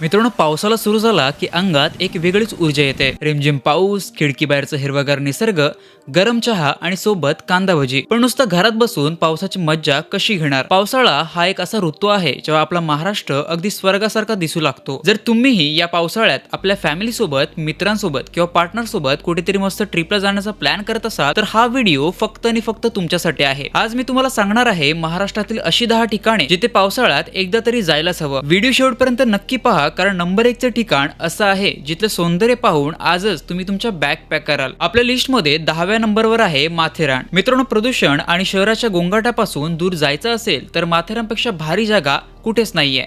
मित्रांनो, पावसाला सुरू झाला की अंगात एक वेगळीच ऊर्जा येते. रिमझिम पाऊस, खिडकी बाहेरचा हिरवागार निसर्ग, गरम चहा आणि सोबत कांदा भजी. पण नुसतं घरात बसून पावसाची मज्जा कशी घेणार? पावसाळा हा एक असा ऋतू आहे जेव्हा आपला महाराष्ट्र अगदी स्वर्गासारखा दिसू लागतो. जर तुम्हीही या पावसाळ्यात आपल्या फॅमिली सोबत, मित्रांसोबत किंवा पार्टनर सोबत कुठेतरी मस्त ट्रिपला जाण्याचा प्लॅन करत असाल तर हा व्हिडिओ फक्त आणि फक्त तुमच्यासाठी आहे. आज मी तुम्हाला सांगणार आहे महाराष्ट्रातील अशी 10 ठिकाणे जिथे पावसाळ्यात एकदा तरी जायलाच हवं. व्हिडिओ शेवटपर्यंत नक्की पहा, कारण नंबर 1 चे ठिकाण असं आहे जिथलं सौंदर्य पाहून आजच तुम्ही तुमच्या बॅग पॅक कराल. आपल्या लिस्ट मध्ये 10व्या नंबरवर आहे माथेरान. मित्रांनो, प्रदूषण आणि शहराच्या गोंगाटापासून दूर जायचं असेल तर माथेरानपेक्षा भारी जागा कुठेच नाहीये.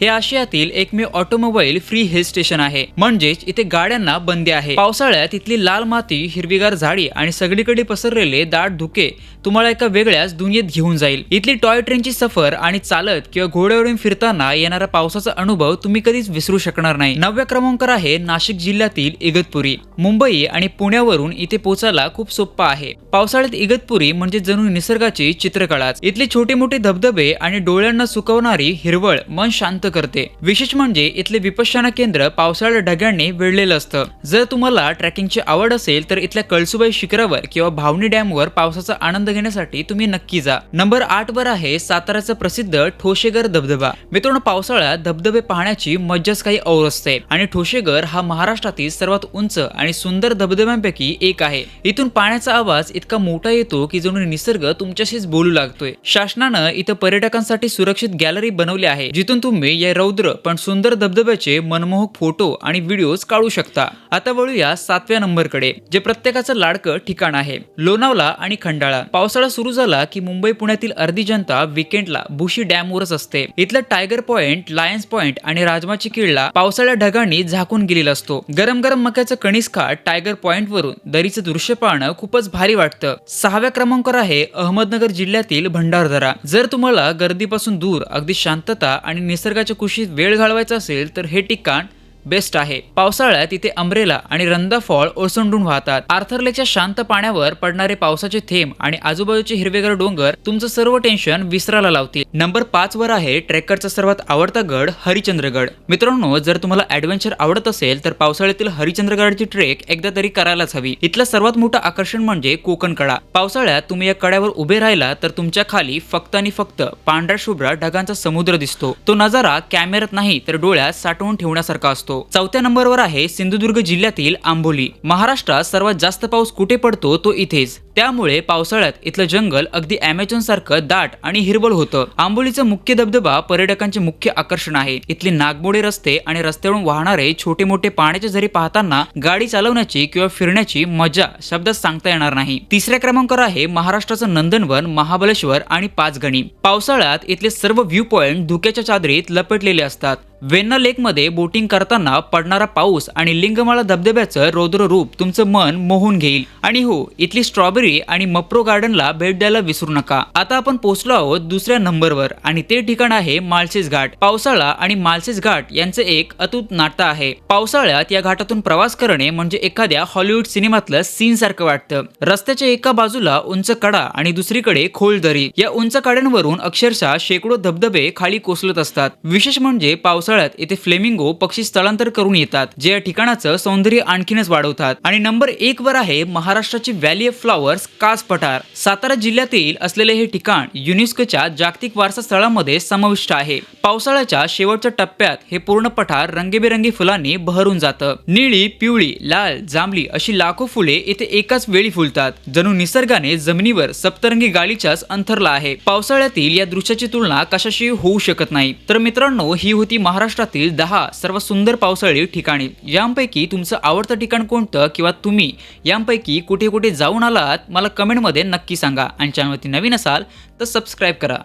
हे आशियातील एकमेव ऑटोमोबाईल फ्री हिल स्टेशन आहे, म्हणजेच इथे गाड्यांना बंदी आहे. पावसाळ्यात इथली लाल माती, हिरवीगार झाडी आणि सगळीकडे पसरलेले दाट धुके तुम्हाला एका वेगळ्याच दुनियेत घेऊन जाईल. इथली टॉय ट्रेनची सफर आणि चालत किंवा घोड्यावरून फिरताना येणारा पावसाचा अनुभव तुम्ही कधीच विसरू शकणार नाही. 9व्या क्रमांकावर आहे नाशिक जिल्ह्यातील इगतपुरी. मुंबई आणि पुण्यावरून इथे पोहोचायला खूप सोपं आहे. पावसाळ्यात इगतपुरी म्हणजे जणू निसर्गाची चित्रकलाच. इथले छोटे मोठे धबधबे आणि डोळ्यांना सुकवणारी हिरवळ मन शांत करते. विशेष म्हणजे इथले विपश्यना केंद्र पावसाळ्यात ढगांनी वेढलेलं असतं. जर तुम्हाला ट्रेकिंगची आवड असेल तर इथल्या कळसुबाई शिखरावर किंवा भावनी डॅमवर पावसाचा आनंद घेण्यासाठी तुम्ही नक्की जा. नंबर 8 वर आहे साताऱ्याचा प्रसिद्ध ठोसेघर धबधबा. मित्रांनो, पावसाळ्यात धबधबे पाहण्याची मज्जाच काही और असते आणि ठोसेघर हा महाराष्ट्रातील सर्वात उंच आणि सुंदर धबधब्यांपैकी एक आहे. इथून पाण्याचा आवाज इतका मोठा येतो की जणू निसर्ग तुमच्याशीच बोलू लागतोय. शासनानं इथं पर्यटकांसाठी सुरक्षित गॅलरी बनवली आहे, जिथून तुम्ही या रौद्र पण सुंदर धबधब्याचे मनमोहक फोटो आणि व्हिडिओज काढू शकता. आता वळूया 7व्या नंबरकडे, जे प्रत्येकाचं लाडकं ठिकाण आहे, लोणावळा आणि खंडाळा. पावसाळा सुरू झाला की मुंबई पुण्यातील अर्धी जनता विकेंडला बुशी डॅमवरच असते. इथलं टायगर पॉइंट, लायन्स पॉइंट आणि राजमाची किल्ला पावसाळ्यात ढगांनी झाकून गेलेला असतो. गरम गरम मक्याचं कणीस खात टायगर पॉइंट वरून दरीचं दृश्य पाहणं खूपच भारी वाटतं. 6व्या क्रमांकावर आहे अहमदनगर जिल्ह्यातील भंडारदरा. जर तुम्हाला गर्दीपासून दूर अगदी शांतता आणि निसर्गाच्या कुशीत वेळ घालवायचा असेल तर हे ठिकाण बेस्ट आहे. पावसाळ्यात इथे अंब्रेला आणि रंदा फॉल ओसंडून वाहतात. आर्थर लेकच्या शांत पाण्यावर पडणारे पावसाचे थेंब आणि आजूबाजूचे हिरवेगार डोंगर तुमचं सर्व टेन्शन विसरायला लावतील. नंबर 5 वर आहे ट्रेकरचा सर्वात आवडता गड हरिश्चंद्रगड. मित्रांनो, जर तुम्हाला ऍडव्हेंचर आवडत असेल तर पावसाळ्यातील हरिश्चंद्रगडची ट्रेक एकदा तरी करायलाच हवी. इथलं सर्वात मोठं आकर्षण म्हणजे कोकण कडा. पावसाळ्यात तुम्ही या कड्यावर उभे राहिला तर तुमच्या खाली फक्त आणि फक्त पांढऱ्या शुभ्र ढगांचा समुद्र दिसतो. तो नजारा कॅमेऱ्यात नाही तर डोळ्यात साठवून ठेवण्यासारखा असतो. 4थ्या नंबरवर आहे सिंधुदुर्ग जिल्ह्यातील आंबोली. महाराष्ट्रात सर्वात जास्त पाऊस कुठे पडतो तो इथेच. त्यामुळे पावसाळ्यात इथलं जंगल अगदी अमेझॉन सारखं दाट आणि हिरवळ होतं. आंबोलीचा मुख्य धबधबा पर्यटकांचे मुख्य आकर्षण आहे. इथले नागमोडे रस्ते आणि रस्त्यावरून वाहणारे छोटे मोठे पाण्याचे झरे पाहताना गाडी चालवण्याची किंवा फिरण्याची मजा शब्दात सांगता येणार नाही. 3ऱ्या क्रमांकावर आहे महाराष्ट्राचं नंदनवन, महाबळेश्वर आणि पाचगणी. पावसाळ्यात इथले सर्व व्ह्यू पॉइंट धुक्याच्या चादरीत लपेटलेले असतात. वेन्ना लेक मध्ये बोटिंग करताना पडणारा पाऊस आणि लिंगमाळा धबधब्याचं रौद्र रूप तुमचं मन मोहून घेईल. आणि हो, इथली स्ट्रॉबेरी आणि मप्रो गार्डनला भेट द्यायला विसरू नका. आता आपण पोहोचलो आहोत 2ऱ्या नंबरवर आणि ते ठिकाण आहे माळशेज घाट. पावसाळा आणि माळशेज घाट यांचं एक अतूट नातं आहे. पावसाळ्यात या घाटातून प्रवास करणे म्हणजे एखाद्या हॉलिवूड सिनेमातलं सीन सारखं वाटतं. रस्त्याच्या एका बाजूला उंच कडा आणि दुसरीकडे खोल दरी. या उंच कड्यांवरून अक्षरशः शेकडो धबधबे खाली कोसळत असतात. विशेष म्हणजे पावसाळ्यात इथे फ्लेमिंगो पक्षी स्थलांतर करून येतात, जे या ठिकाणाचं सौंदर्य आणखीनच वाढवतात. आणि नंबर 1 वर आहे महाराष्ट्राची व्हॅली ऑफ फ्लॉवर्स कास पठार. सातारा जिल्ह्यातील असलेले हे ठिकाण युनेस्कोच्या जागतिक वारसा स्थळामध्ये समाविष्ट आहे. पावसाळ्याच्या शेवटच्या टप्प्यात हे पूर्ण पठार रंगीबेरंगी फुलांनी बहरून जातं. निळी, पिवळी, लाल, जांभळी अशी लाखो फुले इथे एकाच वेळी फुलतात. जणू निसर्गाने जमिनीवर सप्तरंगी गालीचाच अंथरला आहे. पावसाळ्यातील या दृश्याची तुलना कशाशी होऊ शकत नाही. तर मित्रांनो, ही होती महाराष्ट्रातील 10 सर्वात सुंदर पावसाळी ठिकाणे. यांपैकी तुमचं आवडतं ठिकाण कोणतं किंवा तुम्ही यांपैकी कुठे कुठे जाऊन आलात मला कमेंटमध्ये नक्की सांगा. आणि चॅनलवरती नवीन असाल तर सबस्क्राईब करा.